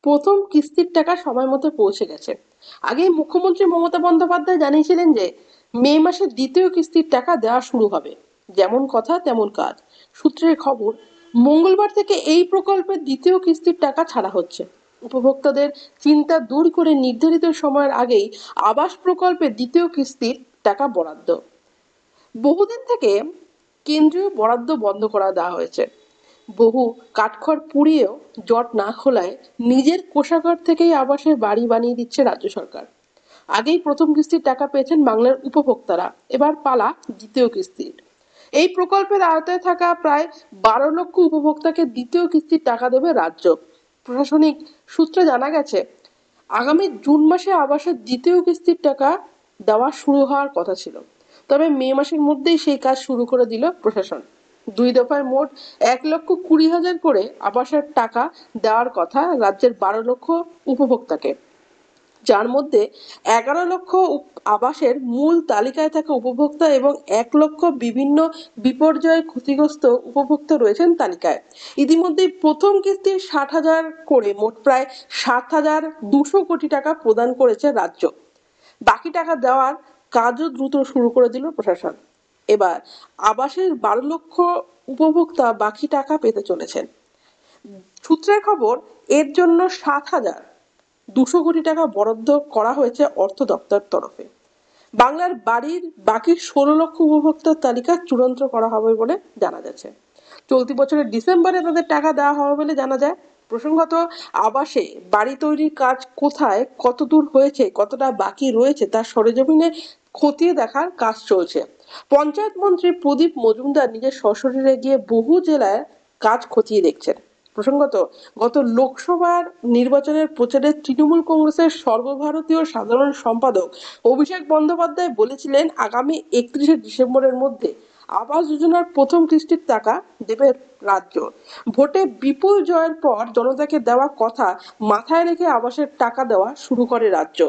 প্রথম কিস্তির টাকা সময় মতো পৌঁছে গেছে। আগেই মুখ্যমন্ত্রী মমতা বন্দ্যোপাধ্যায় জানিয়েছিলেন যে মে মাসে দ্বিতীয় কিস্তির টাকা দেওয়া শুরু হবে। যেমন কথা তেমন কাজ। সূত্রের খবর, মঙ্গলবার থেকে এই প্রকল্পের দ্বিতীয় কিস্তির টাকা ছাড়া হচ্ছে। উপভোক্তাদের চিন্তা দূর করে নির্ধারিত সময়ের আগেই আবাস প্রকল্পের দ্বিতীয় কিস্তির টাকা বরাদ্দ। বহুদিন থেকে কেন্দ্রীয় বরাদ্দ বন্ধ করা দেওয়া হয়েছে। বহু কাঠখড় পুড়িয়েও জট না খোলায় নিজের কোষাগার থেকেই আবাসের বাড়ি বানিয়ে দিচ্ছে রাজ্য সরকার। আগেই প্রথম কিস্তির টাকা পেয়েছেন বাংলার উপভোক্তারা, এবার পালা দ্বিতীয় কিস্তির। এই প্রকল্পের আওতায় থাকা প্রায় 12 লক্ষ উপভোক্তাকে দ্বিতীয় কিস্তির টাকা দেবে রাজ্য। প্রশাসনিক সূত্রে জানা গেছে, আগামী জুন মাসে আবাসের দ্বিতীয় কিস্তির টাকা দেওয়া শুরু হওয়ার কথা ছিল, তবে মে মাসের মধ্যেই সেই কাজ শুরু করে দিল প্রশাসন। 2 দফায় মোট 1,20,000 করে আবাসের টাকা দেওয়ার কথা রাজ্যের 12 লক্ষ উপভোক্তাকে, যার মধ্যে 11 লক্ষ আবাসের মূল তালিকায় থাকা উপভোক্তা এবং 1 লক্ষ বিভিন্ন বিপর্যয়ে ক্ষতিগ্রস্ত উপভোক্তা রয়েছেন তালিকায়। ইতিমধ্যেই প্রথম কিস্তির 60,000 করে মোট প্রায় 7,200 কোটি টাকা প্রদান করেছে রাজ্য। বাকি টাকা দেওয়ার কাজও দ্রুত শুরু করে দিল প্রশাসন। এবার আবাসের 12 লক্ষ উপভোক্তা বাকি টাকা পেতে চলেছেন। সূত্রের খবর, এর জন্য 7,200 কোটি টাকা বরাদ্দ করা হয়েছে অর্থ দপ্তর তরফে। বাংলার বাড়ির বাকি 16 লক্ষ উপভোক্তার তালিকা চূড়ান্ত করা হবে বলে জানা যাচ্ছে। চলতি বছরের ডিসেম্বরে তাদের টাকা দেওয়া হবে বলে জানা যায়। প্রসঙ্গত, আবাসে বাড়ি তৈরির কাজ কোথায় কতদূর হয়েছে, কতটা বাকি রয়েছে তার সরেজমিনে খতিয়ে দেখার কাজ চলছে। পঞ্চায়েত মন্ত্রী প্রদীপ মজুমদার নিজের সশরীরে গিয়ে বহু জেলায় কাজ খতিয়ে দেখছেন। প্রসঙ্গত, গত লোকসভার নির্বাচনের প্রচারে তৃণমূল কংগ্রেসের সর্বভারতীয় সাধারণ সম্পাদক অভিষেক বন্দ্যোপাধ্যায় বলেছিলেন আগামী 31শে ডিসেম্বরের মধ্যে আবাস যোজনার প্রথম কিস্তির টাকা দেবে রাজ্য। ভোটে বিপুল জয়ের পর জনতাকে দেওয়া কথা মাথায় রেখে আবাসের টাকা দেওয়া শুরু করে রাজ্য।